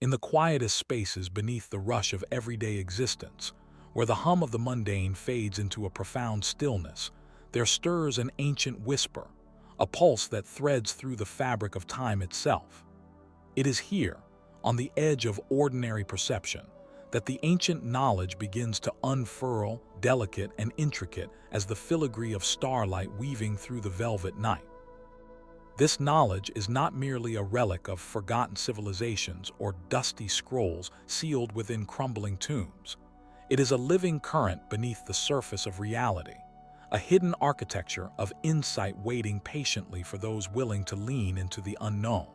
In the quietest spaces beneath the rush of everyday existence, where the hum of the mundane fades into a profound stillness, there stirs an ancient whisper, a pulse that threads through the fabric of time itself. It is here, on the edge of ordinary perception, that the ancient knowledge begins to unfurl, delicate and intricate as the filigree of starlight weaving through the velvet night. This knowledge is not merely a relic of forgotten civilizations or dusty scrolls sealed within crumbling tombs. It is a living current beneath the surface of reality, a hidden architecture of insight waiting patiently for those willing to lean into the unknown.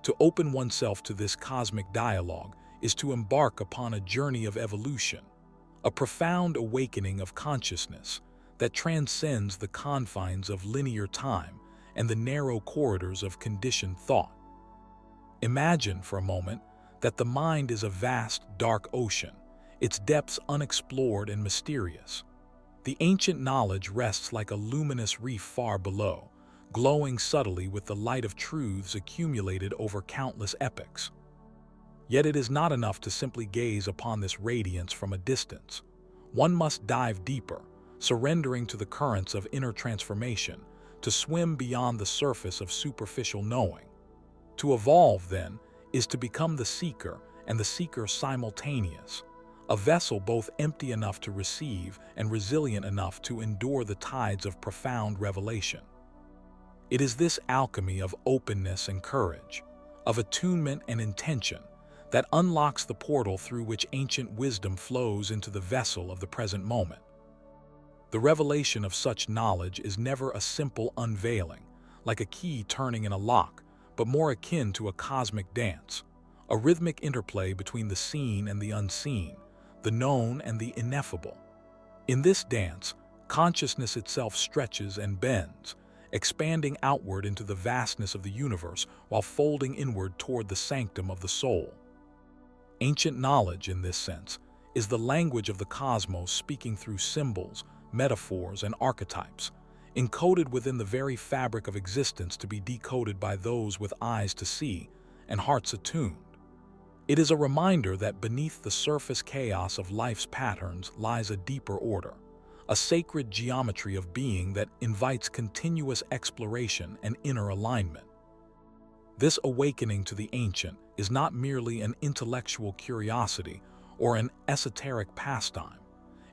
To open oneself to this cosmic dialogue is to embark upon a journey of evolution, a profound awakening of consciousness that transcends the confines of linear time and the narrow corridors of conditioned thought. Imagine for a moment that the mind is a vast, dark ocean, its depths unexplored and mysterious. The ancient knowledge rests like a luminous reef far below, glowing subtly with the light of truths accumulated over countless epochs. Yet it is not enough to simply gaze upon this radiance from a distance. One must dive deeper, surrendering to the currents of inner transformation, to swim beyond the surface of superficial knowing. To evolve, then, is to become the seeker and the seeker simultaneous, a vessel both empty enough to receive and resilient enough to endure the tides of profound revelation. It is this alchemy of openness and courage, of attunement and intention, that unlocks the portal through which ancient wisdom flows into the vessel of the present moment. The revelation of such knowledge is never a simple unveiling, like a key turning in a lock, but more akin to a cosmic dance, a rhythmic interplay between the seen and the unseen, the known and the ineffable. In this dance, consciousness itself stretches and bends, expanding outward into the vastness of the universe while folding inward toward the sanctum of the soul. Ancient knowledge, in this sense, is the language of the cosmos speaking through symbols, metaphors, and archetypes, encoded within the very fabric of existence to be decoded by those with eyes to see and hearts attuned. It is a reminder that beneath the surface chaos of life's patterns lies a deeper order, a sacred geometry of being that invites continuous exploration and inner alignment. This awakening to the ancient is not merely an intellectual curiosity or an esoteric pastime.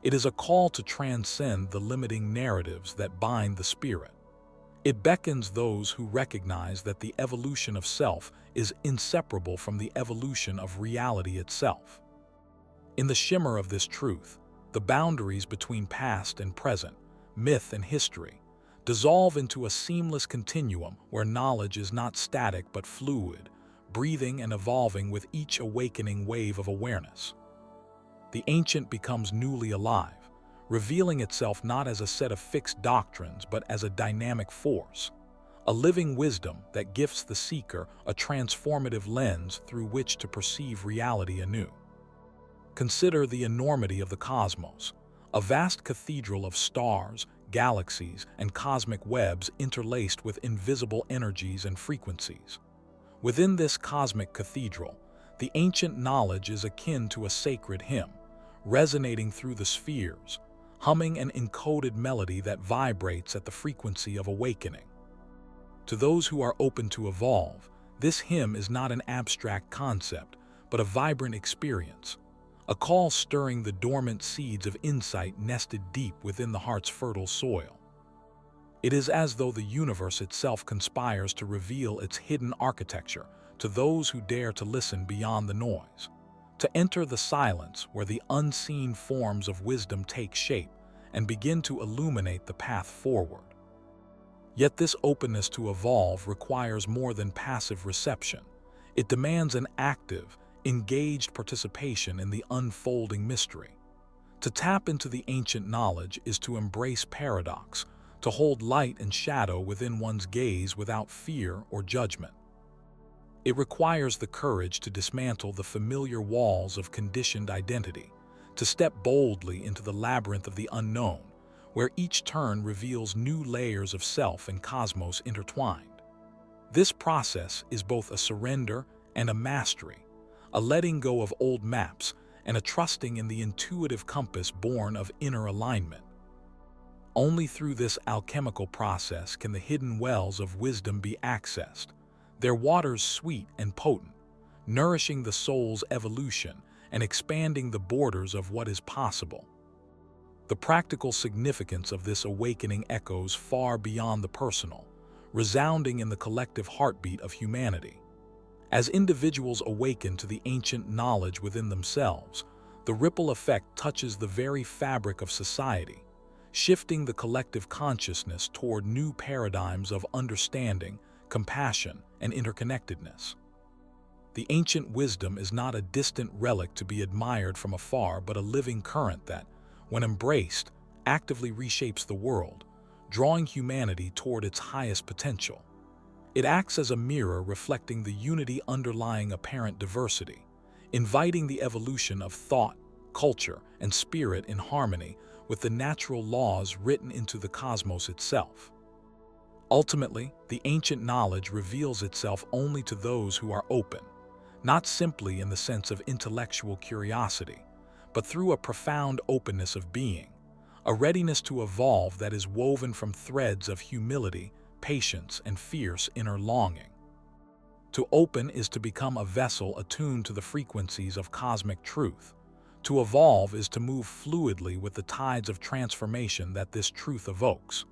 It is a call to transcend the limiting narratives that bind the spirit. It beckons those who recognize that the evolution of self is inseparable from the evolution of reality itself. In the shimmer of this truth, the boundaries between past and present, myth and history, dissolve into a seamless continuum where knowledge is not static but fluid, breathing and evolving with each awakening wave of awareness. The ancient becomes newly alive, revealing itself not as a set of fixed doctrines but as a dynamic force, a living wisdom that gifts the seeker a transformative lens through which to perceive reality anew. Consider the enormity of the cosmos, a vast cathedral of stars, galaxies, and cosmic webs interlaced with invisible energies and frequencies. Within this cosmic cathedral, the ancient knowledge is akin to a sacred hymn, resonating through the spheres, humming an encoded melody that vibrates at the frequency of awakening. To those who are open to evolve, this hymn is not an abstract concept, but a vibrant experience, a call stirring the dormant seeds of insight nested deep within the heart's fertile soil. It is as though the universe itself conspires to reveal its hidden architecture to those who dare to listen beyond the noise, to enter the silence where the unseen forms of wisdom take shape and begin to illuminate the path forward. Yet this openness to evolve requires more than passive reception. It demands an active, engaged participation in the unfolding mystery. To tap into the ancient knowledge is to embrace paradox, to hold light and shadow within one's gaze without fear or judgment. It requires the courage to dismantle the familiar walls of conditioned identity, to step boldly into the labyrinth of the unknown, where each turn reveals new layers of self and cosmos intertwined. This process is both a surrender and a mastery, a letting go of old maps, and a trusting in the intuitive compass born of inner alignment. Only through this alchemical process can the hidden wells of wisdom be accessed, their waters sweet and potent, nourishing the soul's evolution and expanding the borders of what is possible. The practical significance of this awakening echoes far beyond the personal, resounding in the collective heartbeat of humanity. As individuals awaken to the ancient knowledge within themselves, the ripple effect touches the very fabric of society, shifting the collective consciousness toward new paradigms of understanding, compassion, and interconnectedness. The ancient wisdom is not a distant relic to be admired from afar, but a living current that, when embraced, actively reshapes the world, drawing humanity toward its highest potential. It acts as a mirror reflecting the unity underlying apparent diversity, inviting the evolution of thought, culture, and spirit in harmony with the natural laws written into the cosmos itself. Ultimately, the ancient knowledge reveals itself only to those who are open, not simply in the sense of intellectual curiosity, but through a profound openness of being, a readiness to evolve that is woven from threads of humility, patience, and fierce inner longing. To open is to become a vessel attuned to the frequencies of cosmic truth. To evolve is to move fluidly with the tides of transformation that this truth evokes.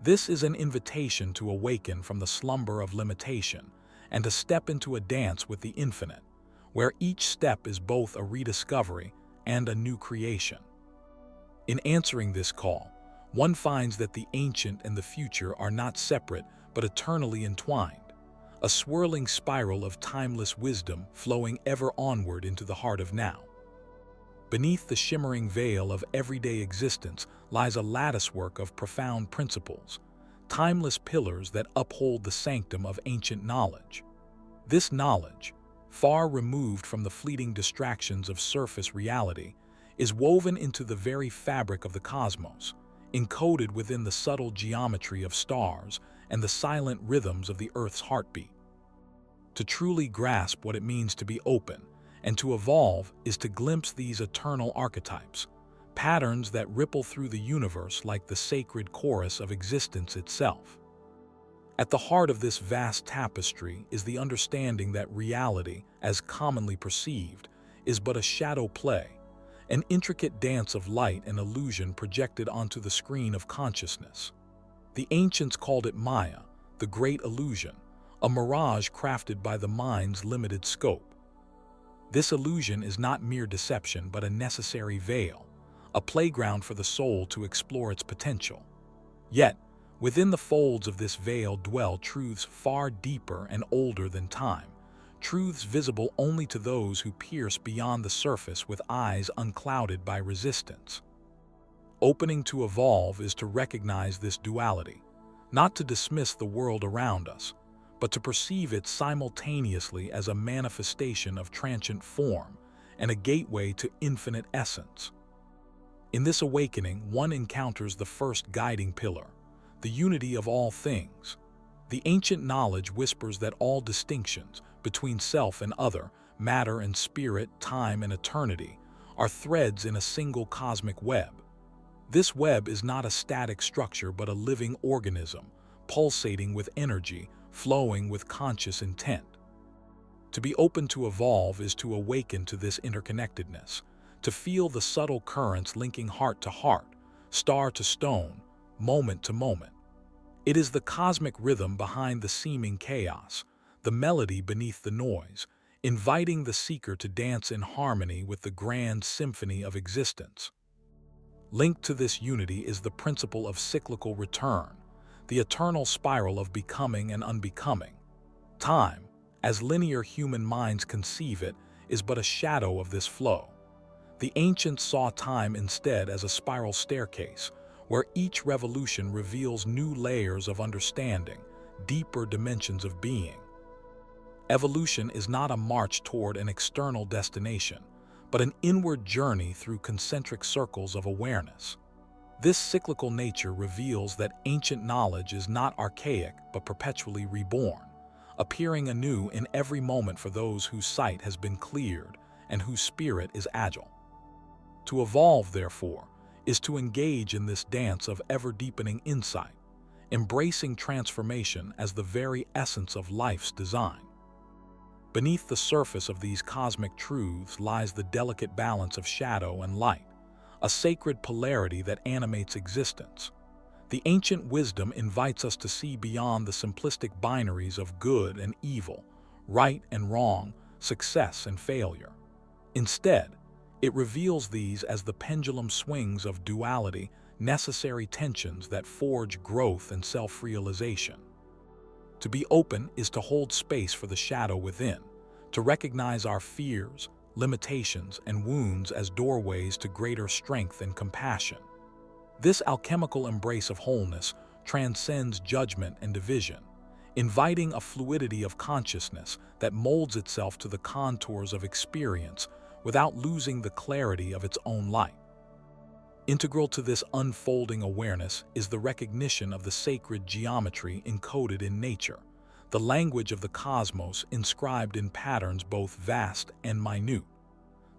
This is an invitation to awaken from the slumber of limitation and to step into a dance with the infinite, where each step is both a rediscovery and a new creation. In answering this call, one finds that the ancient and the future are not separate but eternally entwined, a swirling spiral of timeless wisdom flowing ever onward into the heart of now. Beneath the shimmering veil of everyday existence lies a latticework of profound principles, timeless pillars that uphold the sanctum of ancient knowledge. This knowledge, far removed from the fleeting distractions of surface reality, is woven into the very fabric of the cosmos, encoded within the subtle geometry of stars and the silent rhythms of the Earth's heartbeat. To truly grasp what it means to be open and to evolve is to glimpse these eternal archetypes, patterns that ripple through the universe like the sacred chorus of existence itself. At the heart of this vast tapestry is the understanding that reality, as commonly perceived, is but a shadow play, an intricate dance of light and illusion projected onto the screen of consciousness. The ancients called it Maya, the great illusion, a mirage crafted by the mind's limited scope. This illusion is not mere deception but a necessary veil, a playground for the soul to explore its potential. Yet, within the folds of this veil dwell truths far deeper and older than time, truths visible only to those who pierce beyond the surface with eyes unclouded by resistance. Opening to evolve is to recognize this duality, not to dismiss the world around us, but to perceive it simultaneously as a manifestation of transient form and a gateway to infinite essence. In this awakening, one encounters the first guiding pillar, the unity of all things. The ancient knowledge whispers that all distinctions between self and other, matter and spirit, time and eternity, are threads in a single cosmic web. This web is not a static structure but a living organism, pulsating with energy, flowing with conscious intent. To be open to evolve is to awaken to this interconnectedness, to feel the subtle currents linking heart to heart, star to stone, moment to moment. It is the cosmic rhythm behind the seeming chaos, the melody beneath the noise, inviting the seeker to dance in harmony with the grand symphony of existence. Linked to this unity is the principle of cyclical return, the eternal spiral of becoming and unbecoming. Time, as linear human minds conceive it, is but a shadow of this flow. The ancients saw time instead as a spiral staircase, where each revolution reveals new layers of understanding, deeper dimensions of being. Evolution is not a march toward an external destination, but an inward journey through concentric circles of awareness. This cyclical nature reveals that ancient knowledge is not archaic but perpetually reborn, appearing anew in every moment for those whose sight has been cleared and whose spirit is agile. To evolve, therefore, is to engage in this dance of ever-deepening insight, embracing transformation as the very essence of life's design. Beneath the surface of these cosmic truths lies the delicate balance of shadow and light, a sacred polarity that animates existence. The ancient wisdom invites us to see beyond the simplistic binaries of good and evil, right and wrong, success and failure. Instead, it reveals these as the pendulum swings of duality, necessary tensions that forge growth and self-realization. To be open is to hold space for the shadow within, to recognize our fears, limitations, and wounds as doorways to greater strength and compassion. This alchemical embrace of wholeness transcends judgment and division, inviting a fluidity of consciousness that molds itself to the contours of experience without losing the clarity of its own light. Integral to this unfolding awareness is the recognition of the sacred geometry encoded in nature, the language of the cosmos inscribed in patterns both vast and minute.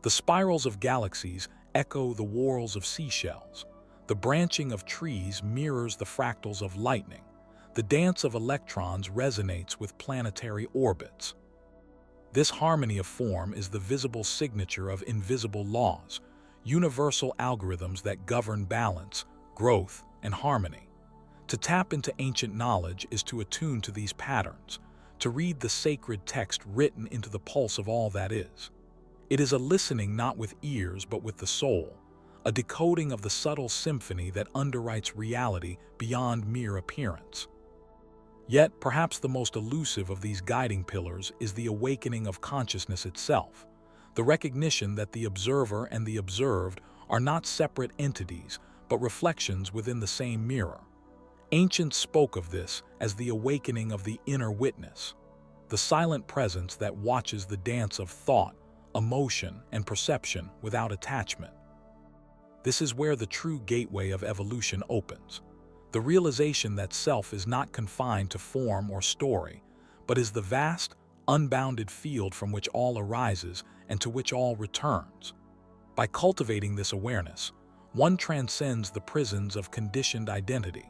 The spirals of galaxies echo the whorls of seashells. The branching of trees mirrors the fractals of lightning. The dance of electrons resonates with planetary orbits. This harmony of form is the visible signature of invisible laws, universal algorithms that govern balance, growth, and harmony. To tap into ancient knowledge is to attune to these patterns, to read the sacred text written into the pulse of all that is. It is a listening not with ears but with the soul, a decoding of the subtle symphony that underwrites reality beyond mere appearance. Yet, perhaps the most elusive of these guiding pillars is the awakening of consciousness itself, the recognition that the observer and the observed are not separate entities, but reflections within the same mirror. Ancients spoke of this as the awakening of the inner witness, the silent presence that watches the dance of thought, emotion, and perception without attachment. This is where the true gateway of evolution opens. The realization that self is not confined to form or story, but is the vast, unbounded field from which all arises and to which all returns. By cultivating this awareness, one transcends the prisons of conditioned identity,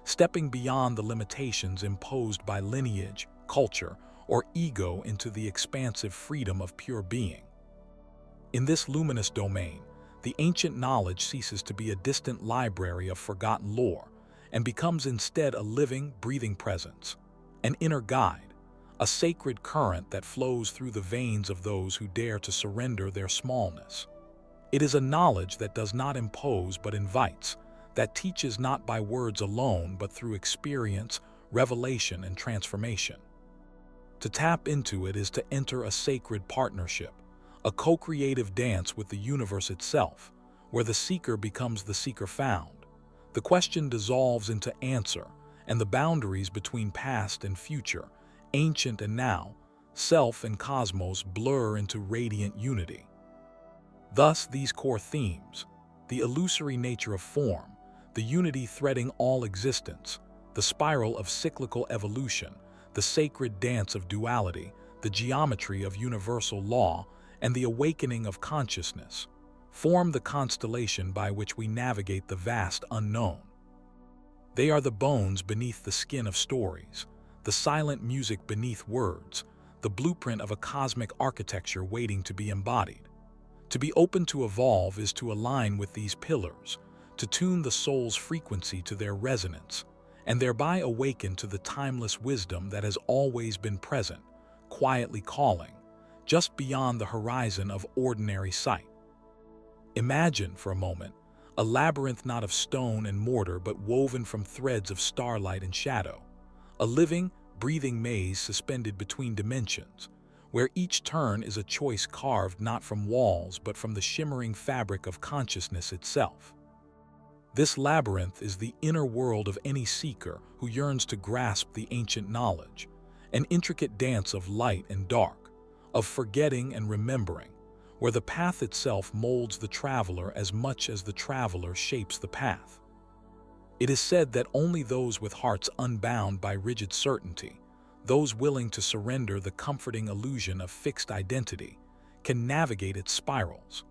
stepping beyond the limitations imposed by lineage, culture, or ego into the expansive freedom of pure being. In this luminous domain, the ancient knowledge ceases to be a distant library of forgotten lore, and becomes instead a living, breathing presence, an inner guide, a sacred current that flows through the veins of those who dare to surrender their smallness. It is a knowledge that does not impose but invites, that teaches not by words alone but through experience, revelation, and transformation. To tap into it is to enter a sacred partnership, a co-creative dance with the universe itself, where the seeker becomes the seeker found. The question dissolves into answer, and the boundaries between past and future, ancient and now, self and cosmos blur into radiant unity. Thus, these core themes, the illusory nature of form, the unity threading all existence, the spiral of cyclical evolution, the sacred dance of duality, the geometry of universal law, and the awakening of consciousness, form the constellation by which we navigate the vast unknown. They are the bones beneath the skin of stories, the silent music beneath words, the blueprint of a cosmic architecture waiting to be embodied. To be open to evolve is to align with these pillars, to tune the soul's frequency to their resonance, and thereby awaken to the timeless wisdom that has always been present, quietly calling, just beyond the horizon of ordinary sight. Imagine, for a moment, a labyrinth not of stone and mortar but woven from threads of starlight and shadow, a living, breathing maze suspended between dimensions, where each turn is a choice carved not from walls but from the shimmering fabric of consciousness itself. This labyrinth is the inner world of any seeker who yearns to grasp the ancient knowledge, an intricate dance of light and dark, of forgetting and remembering, where the path itself molds the traveler as much as the traveler shapes the path. It is said that only those with hearts unbound by rigid certainty, those willing to surrender the comforting illusion of fixed identity, can navigate its spirals.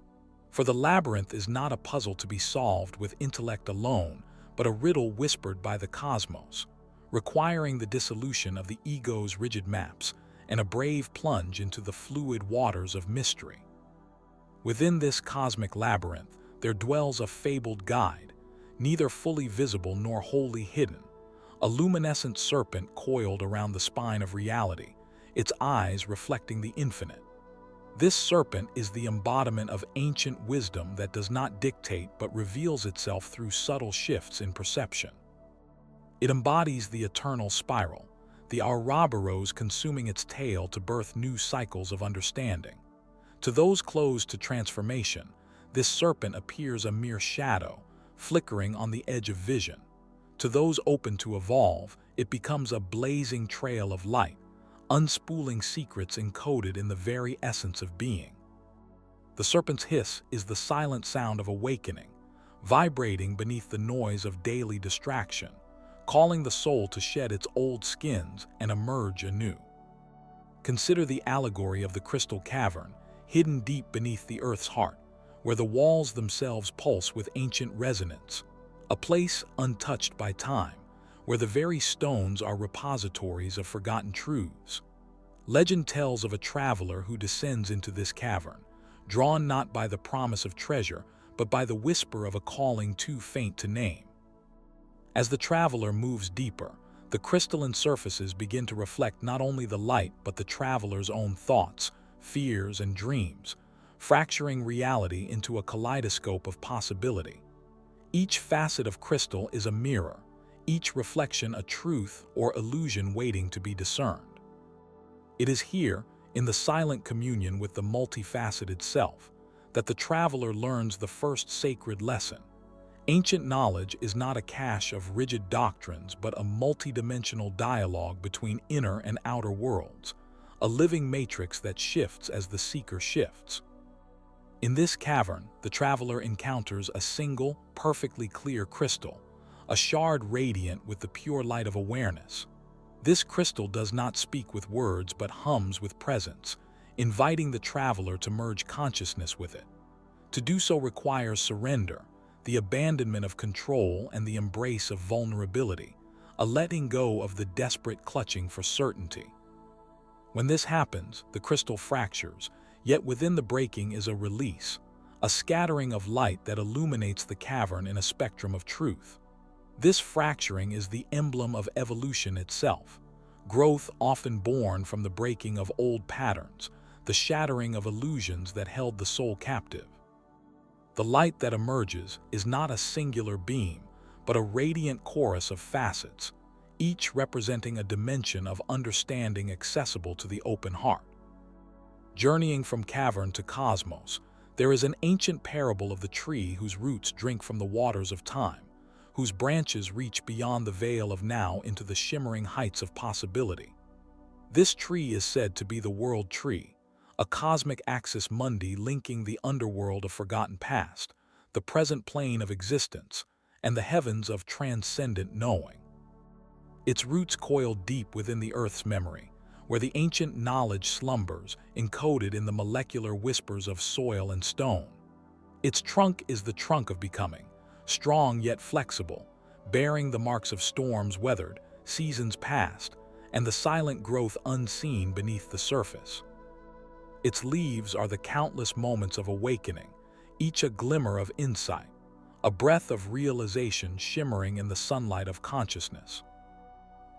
For the labyrinth is not a puzzle to be solved with intellect alone, but a riddle whispered by the cosmos, requiring the dissolution of the ego's rigid maps and a brave plunge into the fluid waters of mystery. Within this cosmic labyrinth, there dwells a fabled guide, neither fully visible nor wholly hidden, a luminescent serpent coiled around the spine of reality, its eyes reflecting the infinite. This serpent is the embodiment of ancient wisdom that does not dictate but reveals itself through subtle shifts in perception. It embodies the eternal spiral, the Ouroboros consuming its tail to birth new cycles of understanding. To those closed to transformation, this serpent appears a mere shadow, flickering on the edge of vision. To those open to evolve, it becomes a blazing trail of light, unspooling secrets encoded in the very essence of being. The serpent's hiss is the silent sound of awakening, vibrating beneath the noise of daily distraction, calling the soul to shed its old skins and emerge anew. Consider the allegory of the crystal cavern, hidden deep beneath the earth's heart, where the walls themselves pulse with ancient resonance, a place untouched by time, where the very stones are repositories of forgotten truths. Legend tells of a traveler who descends into this cavern, drawn not by the promise of treasure, but by the whisper of a calling too faint to name. As the traveler moves deeper, the crystalline surfaces begin to reflect not only the light but the traveler's own thoughts, fears, and dreams, fracturing reality into a kaleidoscope of possibility. Each facet of crystal is a mirror, each reflection a truth or illusion waiting to be discerned. It is here, in the silent communion with the multifaceted self, that the traveler learns the first sacred lesson. Ancient knowledge is not a cache of rigid doctrines but a multidimensional dialogue between inner and outer worlds, a living matrix that shifts as the seeker shifts. In this cavern, the traveler encounters a single, perfectly clear crystal, a shard radiant with the pure light of awareness. This crystal does not speak with words but hums with presence, inviting the traveler to merge consciousness with it. To do so requires surrender, the abandonment of control and the embrace of vulnerability, a letting go of the desperate clutching for certainty. When this happens, the crystal fractures, yet within the breaking is a release, a scattering of light that illuminates the cavern in a spectrum of truth. This fracturing is the emblem of evolution itself, growth often born from the breaking of old patterns, the shattering of illusions that held the soul captive. The light that emerges is not a singular beam, but a radiant chorus of facets, each representing a dimension of understanding accessible to the open heart. Journeying from cavern to cosmos, there is an ancient parable of the tree whose roots drink from the waters of time, whose branches reach beyond the veil of now into the shimmering heights of possibility. This tree is said to be the world tree, a cosmic axis mundi linking the underworld of forgotten past, the present plane of existence, and the heavens of transcendent knowing. Its roots coil deep within the Earth's memory, where the ancient knowledge slumbers, encoded in the molecular whispers of soil and stone. Its trunk is the trunk of becoming, strong yet flexible, bearing the marks of storms weathered, seasons past, and the silent growth unseen beneath the surface. Its leaves are the countless moments of awakening, each a glimmer of insight, a breath of realization shimmering in the sunlight of consciousness.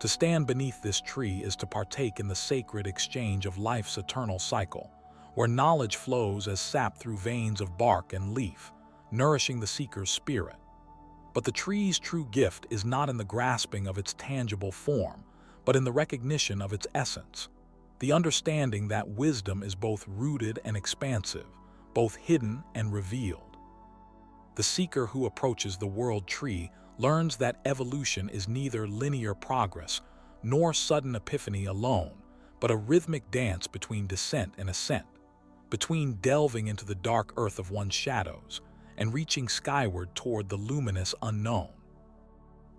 To stand beneath this tree is to partake in the sacred exchange of life's eternal cycle, where knowledge flows as sap through veins of bark and leaf, nourishing the seeker's spirit. But the tree's true gift is not in the grasping of its tangible form, but in the recognition of its essence, the understanding that wisdom is both rooted and expansive, both hidden and revealed. The seeker who approaches the world tree learns that evolution is neither linear progress nor sudden epiphany alone, but a rhythmic dance between descent and ascent, between delving into the dark earth of one's shadows and reaching skyward toward the luminous unknown.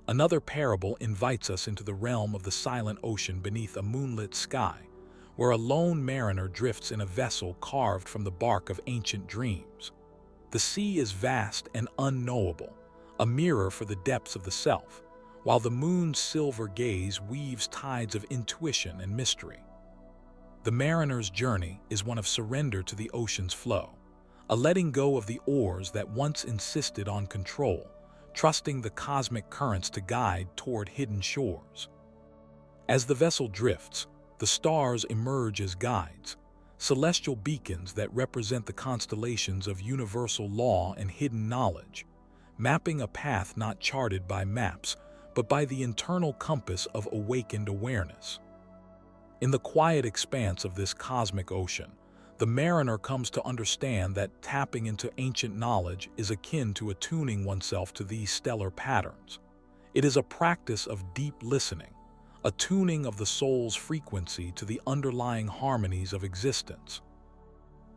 Another parable invites us into the realm of the silent ocean beneath a moonlit sky, where a lone mariner drifts in a vessel carved from the bark of ancient dreams. The sea is vast and unknowable, a mirror for the depths of the self, while the moon's silver gaze weaves tides of intuition and mystery. The mariner's journey is one of surrender to the ocean's flow, a letting go of the oars that once insisted on control, trusting the cosmic currents to guide toward hidden shores. As the vessel drifts, the stars emerge as guides, celestial beacons that represent the constellations of universal law and hidden knowledge, mapping a path not charted by maps, but by the internal compass of awakened awareness. In the quiet expanse of this cosmic ocean, the mariner comes to understand that tapping into ancient knowledge is akin to attuning oneself to these stellar patterns. It is a practice of deep listening, a tuning of the soul's frequency to the underlying harmonies of existence.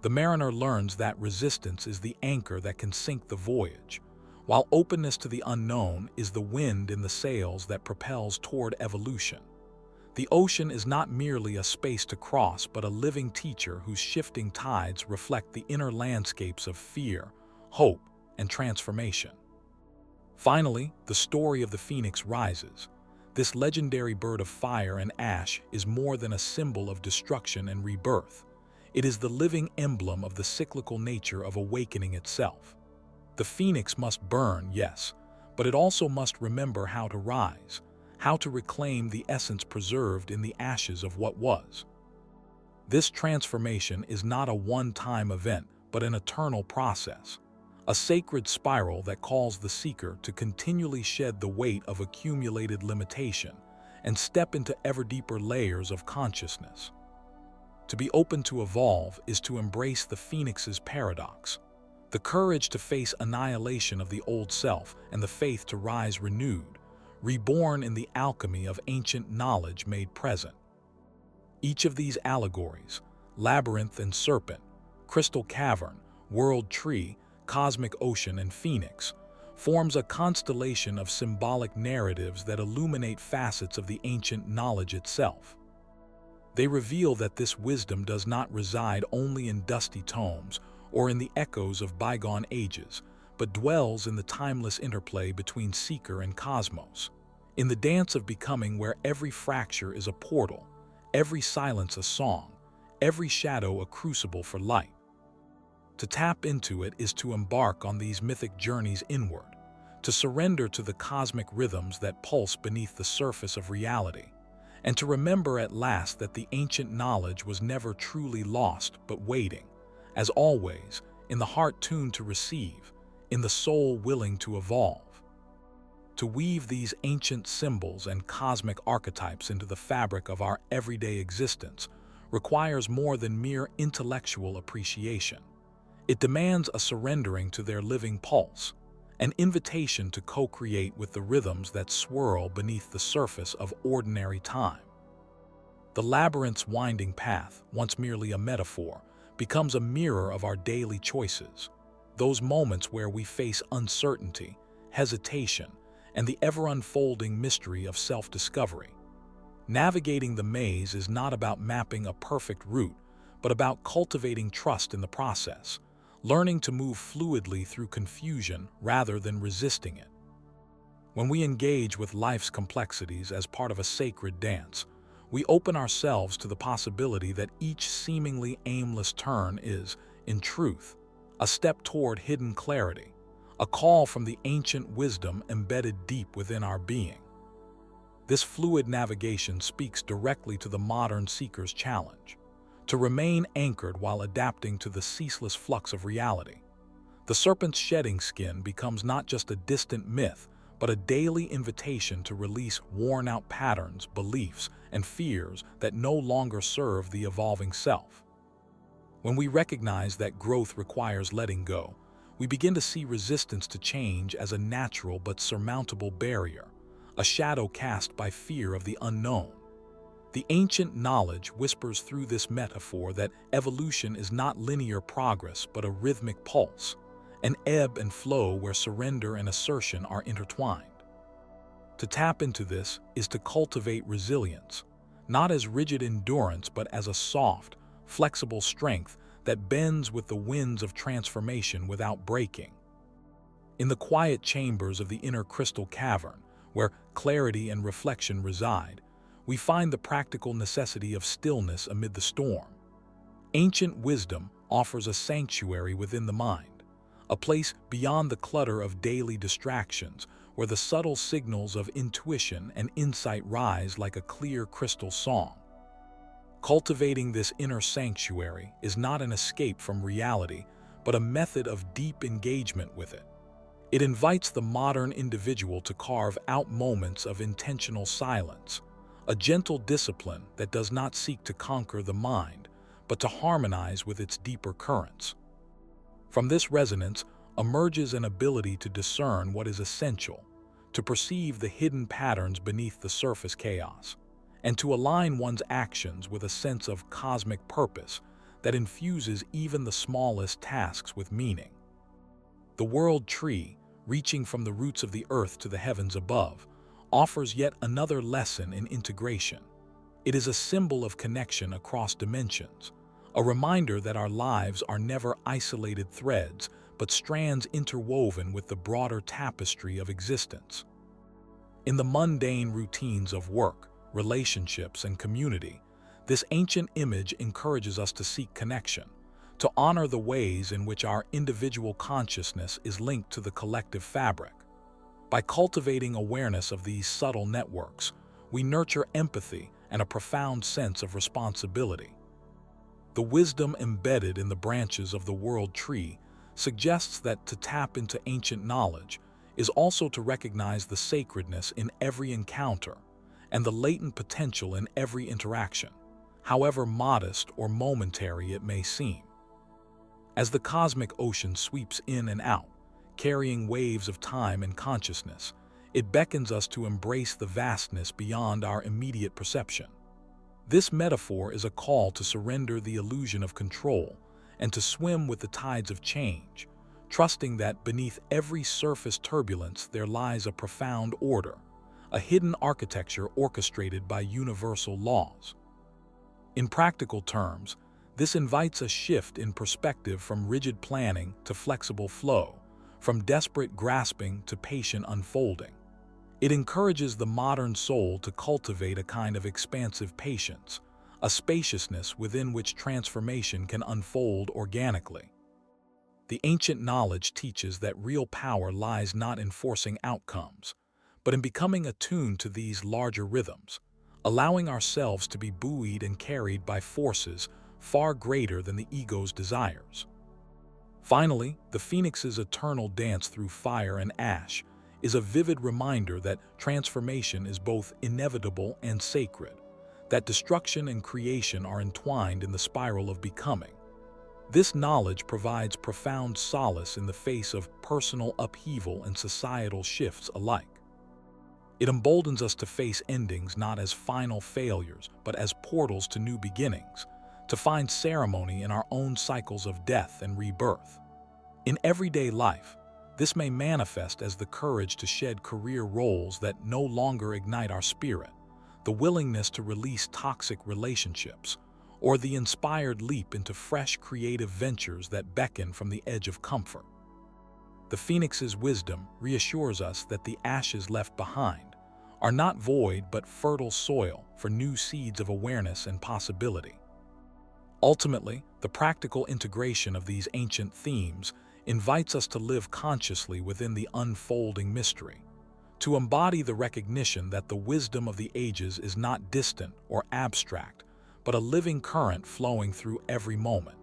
The mariner learns that resistance is the anchor that can sink the voyage, while openness to the unknown is the wind in the sails that propels toward evolution. The ocean is not merely a space to cross, but a living teacher whose shifting tides reflect the inner landscapes of fear, hope, and transformation. Finally, the story of the phoenix rises. This legendary bird of fire and ash is more than a symbol of destruction and rebirth. It is the living emblem of the cyclical nature of awakening itself. The phoenix must burn, yes, but it also must remember how to rise, how to reclaim the essence preserved in the ashes of what was. This transformation is not a one-time event, but an eternal process, a sacred spiral that calls the seeker to continually shed the weight of accumulated limitation and step into ever deeper layers of consciousness. To be open to evolve is to embrace the phoenix's paradox, the courage to face annihilation of the old self and the faith to rise renewed, reborn in the alchemy of ancient knowledge made present. Each of these allegories, labyrinth and serpent, crystal cavern, world tree, cosmic ocean, and phoenix, forms a constellation of symbolic narratives that illuminate facets of the ancient knowledge itself. They reveal that this wisdom does not reside only in dusty tomes or in the echoes of bygone ages, but dwells in the timeless interplay between seeker and cosmos, in the dance of becoming where every fracture is a portal, every silence a song, every shadow a crucible for light. To tap into it is to embark on these mythic journeys inward, to surrender to the cosmic rhythms that pulse beneath the surface of reality, and to remember at last that the ancient knowledge was never truly lost but waiting, as always, in the heart tuned to receive, in the soul willing to evolve. To weave these ancient symbols and cosmic archetypes into the fabric of our everyday existence requires more than mere intellectual appreciation. It demands a surrendering to their living pulse, an invitation to co-create with the rhythms that swirl beneath the surface of ordinary time. The labyrinth's winding path, once merely a metaphor, becomes a mirror of our daily choices, those moments where we face uncertainty, hesitation, and the ever-unfolding mystery of self-discovery. Navigating the maze is not about mapping a perfect route, but about cultivating trust in the process, learning to move fluidly through confusion rather than resisting it. When we engage with life's complexities as part of a sacred dance, we open ourselves to the possibility that each seemingly aimless turn is, in truth, a step toward hidden clarity, a call from the ancient wisdom embedded deep within our being. This fluid navigation speaks directly to the modern seeker's challenge, to remain anchored while adapting to the ceaseless flux of reality. The serpent's shedding skin becomes not just a distant myth, but a daily invitation to release worn-out patterns, beliefs, and fears that no longer serve the evolving self. When we recognize that growth requires letting go, we begin to see resistance to change as a natural but surmountable barrier, a shadow cast by fear of the unknown. The ancient knowledge whispers through this metaphor that evolution is not linear progress but a rhythmic pulse, an ebb and flow where surrender and assertion are intertwined. To tap into this is to cultivate resilience, not as rigid endurance but as a soft, flexible strength that bends with the winds of transformation without breaking. In the quiet chambers of the inner crystal cavern, where clarity and reflection reside, we find the practical necessity of stillness amid the storm. Ancient wisdom offers a sanctuary within the mind, a place beyond the clutter of daily distractions where the subtle signals of intuition and insight rise like a clear crystal song. Cultivating this inner sanctuary is not an escape from reality, but a method of deep engagement with it. It invites the modern individual to carve out moments of intentional silence, a gentle discipline that does not seek to conquer the mind, but to harmonize with its deeper currents. From this resonance emerges an ability to discern what is essential, to perceive the hidden patterns beneath the surface chaos, and to align one's actions with a sense of cosmic purpose that infuses even the smallest tasks with meaning. The world tree, reaching from the roots of the earth to the heavens above, offers yet another lesson in integration. It is a symbol of connection across dimensions, a reminder that our lives are never isolated threads, but strands interwoven with the broader tapestry of existence. In the mundane routines of work, relationships, and community, this ancient image encourages us to seek connection, to honor the ways in which our individual consciousness is linked to the collective fabric. By cultivating awareness of these subtle networks, we nurture empathy and a profound sense of responsibility. The wisdom embedded in the branches of the world tree suggests that to tap into ancient knowledge is also to recognize the sacredness in every encounter and the latent potential in every interaction, however modest or momentary it may seem. As the cosmic ocean sweeps in and out, carrying waves of time and consciousness, it beckons us to embrace the vastness beyond our immediate perception. This metaphor is a call to surrender the illusion of control and to swim with the tides of change, trusting that beneath every surface turbulence there lies a profound order, a hidden architecture orchestrated by universal laws. In practical terms, this invites a shift in perspective from rigid planning to flexible flow, from desperate grasping to patient unfolding. It encourages the modern soul to cultivate a kind of expansive patience, a spaciousness within which transformation can unfold organically. The ancient knowledge teaches that real power lies not in forcing outcomes, but in becoming attuned to these larger rhythms, allowing ourselves to be buoyed and carried by forces far greater than the ego's desires. Finally, the phoenix's eternal dance through fire and ash is a vivid reminder that transformation is both inevitable and sacred, that destruction and creation are entwined in the spiral of becoming. This knowledge provides profound solace in the face of personal upheaval and societal shifts alike. It emboldens us to face endings not as final failures, but as portals to new beginnings, to find ceremony in our own cycles of death and rebirth. In everyday life, this may manifest as the courage to shed career roles that no longer ignite our spirit, the willingness to release toxic relationships, or the inspired leap into fresh creative ventures that beckon from the edge of comfort. The phoenix's wisdom reassures us that the ashes left behind are not void but fertile soil for new seeds of awareness and possibility. Ultimately, the practical integration of these ancient themes invites us to live consciously within the unfolding mystery, to embody the recognition that the wisdom of the ages is not distant or abstract, but a living current flowing through every moment.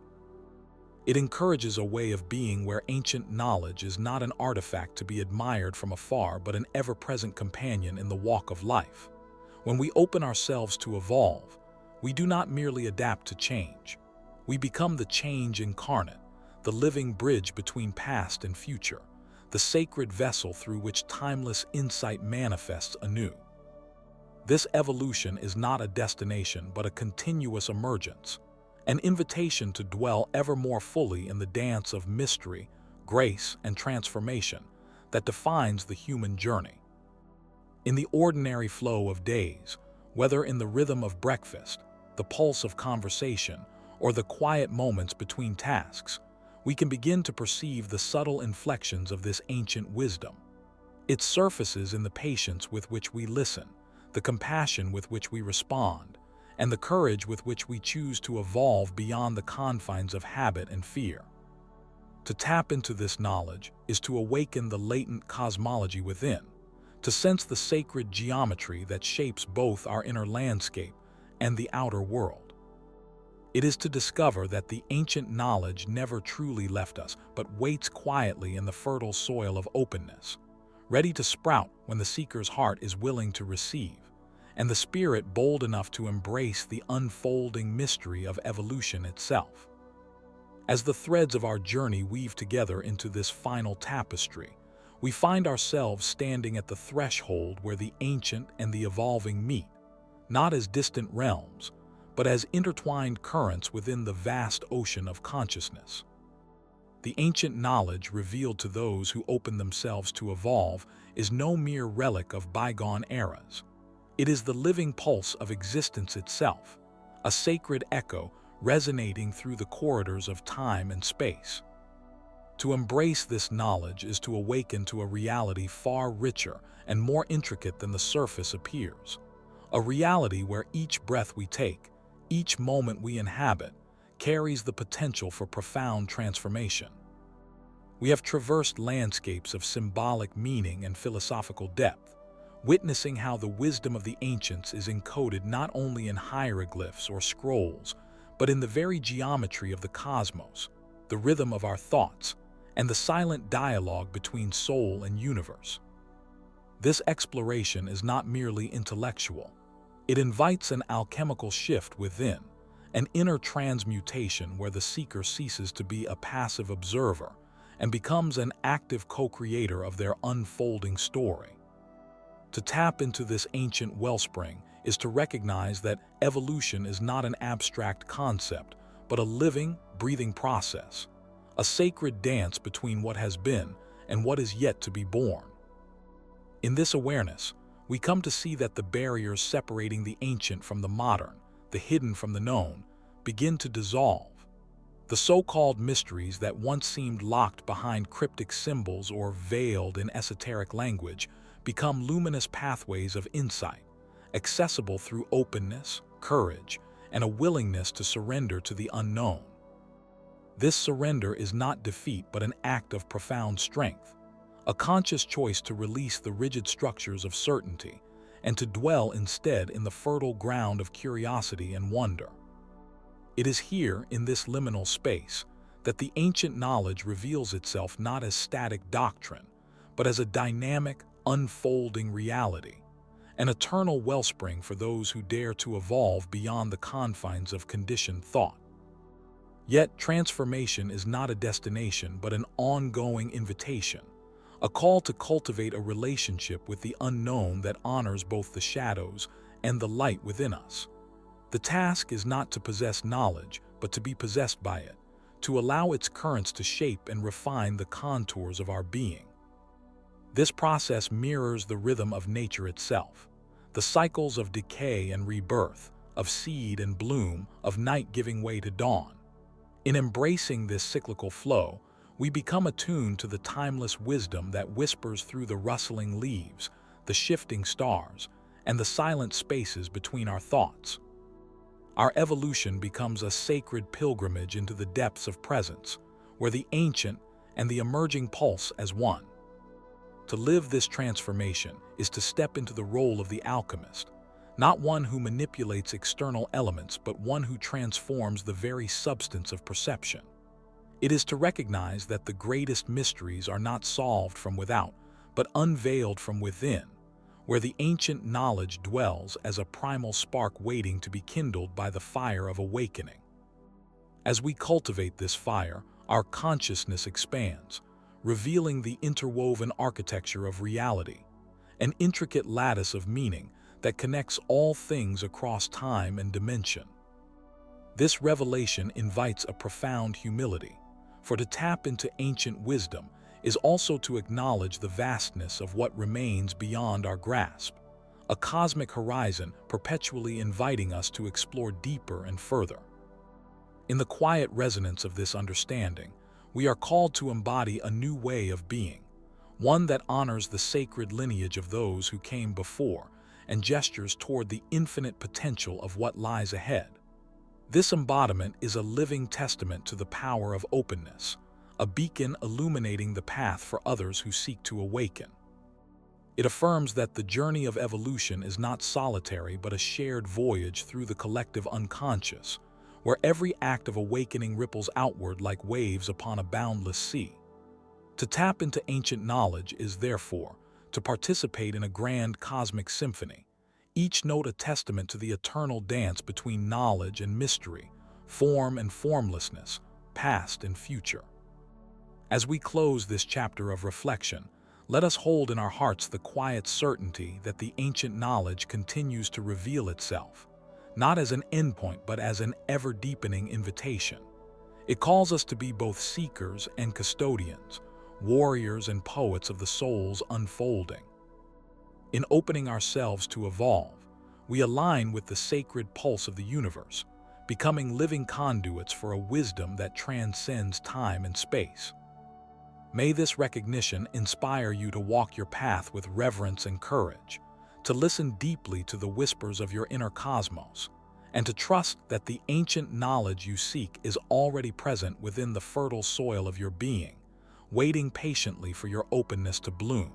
It encourages a way of being where ancient knowledge is not an artifact to be admired from afar, but an ever-present companion in the walk of life. When we open ourselves to evolve, we do not merely adapt to change. We become the change incarnate, the living bridge between past and future, the sacred vessel through which timeless insight manifests anew. This evolution is not a destination but a continuous emergence, an invitation to dwell ever more fully in the dance of mystery, grace, and transformation that defines the human journey. In the ordinary flow of days, whether in the rhythm of breakfast, the pulse of conversation, or the quiet moments between tasks, we can begin to perceive the subtle inflections of this ancient wisdom. It surfaces in the patience with which we listen, the compassion with which we respond, and the courage with which we choose to evolve beyond the confines of habit and fear. To tap into this knowledge is to awaken the latent cosmology within, to sense the sacred geometry that shapes both our inner landscape and the outer world. It is to discover that the ancient knowledge never truly left us, but waits quietly in the fertile soil of openness, ready to sprout when the seeker's heart is willing to receive, and the spirit bold enough to embrace the unfolding mystery of evolution itself. As the threads of our journey weave together into this final tapestry, we find ourselves standing at the threshold where the ancient and the evolving meet, not as distant realms, but as intertwined currents within the vast ocean of consciousness. The ancient knowledge revealed to those who open themselves to evolve is no mere relic of bygone eras. It is the living pulse of existence itself, a sacred echo resonating through the corridors of time and space. To embrace this knowledge is to awaken to a reality far richer and more intricate than the surface appears. A reality where each breath we take, each moment we inhabit, carries the potential for profound transformation. We have traversed landscapes of symbolic meaning and philosophical depth, witnessing how the wisdom of the ancients is encoded not only in hieroglyphs or scrolls, but in the very geometry of the cosmos, the rhythm of our thoughts, and the silent dialogue between soul and universe. This exploration is not merely intellectual. It invites an alchemical shift within, an inner transmutation where the seeker ceases to be a passive observer and becomes an active co-creator of their unfolding story. To tap into this ancient wellspring is to recognize that evolution is not an abstract concept, but a living, breathing process, a sacred dance between what has been and what is yet to be born. In this awareness, we come to see that the barriers separating the ancient from the modern, the hidden from the known, begin to dissolve. The so-called mysteries that once seemed locked behind cryptic symbols or veiled in esoteric language become luminous pathways of insight, accessible through openness, courage, and a willingness to surrender to the unknown. This surrender is not defeat but an act of profound strength, a conscious choice to release the rigid structures of certainty and to dwell instead in the fertile ground of curiosity and wonder. It is here, in this liminal space, that the ancient knowledge reveals itself not as static doctrine, but as a dynamic, unfolding reality, an eternal wellspring for those who dare to evolve beyond the confines of conditioned thought. Yet, transformation is not a destination but an ongoing invitation, a call to cultivate a relationship with the unknown that honors both the shadows and the light within us. The task is not to possess knowledge, but to be possessed by it, to allow its currents to shape and refine the contours of our being. This process mirrors the rhythm of nature itself, the cycles of decay and rebirth, of seed and bloom, of night giving way to dawn. In embracing this cyclical flow, we become attuned to the timeless wisdom that whispers through the rustling leaves, the shifting stars, and the silent spaces between our thoughts. Our evolution becomes a sacred pilgrimage into the depths of presence, where the ancient and the emerging pulse as one. To live this transformation is to step into the role of the alchemist, not one who manipulates external elements, but one who transforms the very substance of perception. It is to recognize that the greatest mysteries are not solved from without, but unveiled from within, where the ancient knowledge dwells as a primal spark waiting to be kindled by the fire of awakening. As we cultivate this fire, our consciousness expands, revealing the interwoven architecture of reality, an intricate lattice of meaning that connects all things across time and dimension. This revelation invites a profound humility, for to tap into ancient wisdom is also to acknowledge the vastness of what remains beyond our grasp, a cosmic horizon perpetually inviting us to explore deeper and further. In the quiet resonance of this understanding, we are called to embody a new way of being, one that honors the sacred lineage of those who came before and gestures toward the infinite potential of what lies ahead. This embodiment is a living testament to the power of openness, a beacon illuminating the path for others who seek to awaken. It affirms that the journey of evolution is not solitary but a shared voyage through the collective unconscious, where every act of awakening ripples outward like waves upon a boundless sea. To tap into ancient knowledge is, therefore, to participate in a grand cosmic symphony, each note a testament to the eternal dance between knowledge and mystery, form and formlessness, past and future. As we close this chapter of reflection, let us hold in our hearts the quiet certainty that the ancient knowledge continues to reveal itself, not as an endpoint but as an ever-deepening invitation. It calls us to be both seekers and custodians, warriors and poets of the soul's unfolding. In opening ourselves to evolve, we align with the sacred pulse of the universe, becoming living conduits for a wisdom that transcends time and space. May this recognition inspire you to walk your path with reverence and courage, to listen deeply to the whispers of your inner cosmos, and to trust that the ancient knowledge you seek is already present within the fertile soil of your being, waiting patiently for your openness to bloom.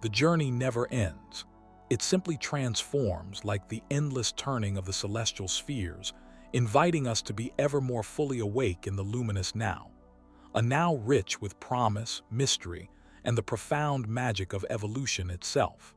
The journey never ends. It simply transforms like the endless turning of the celestial spheres, inviting us to be ever more fully awake in the luminous now, a now rich with promise, mystery, and the profound magic of evolution itself.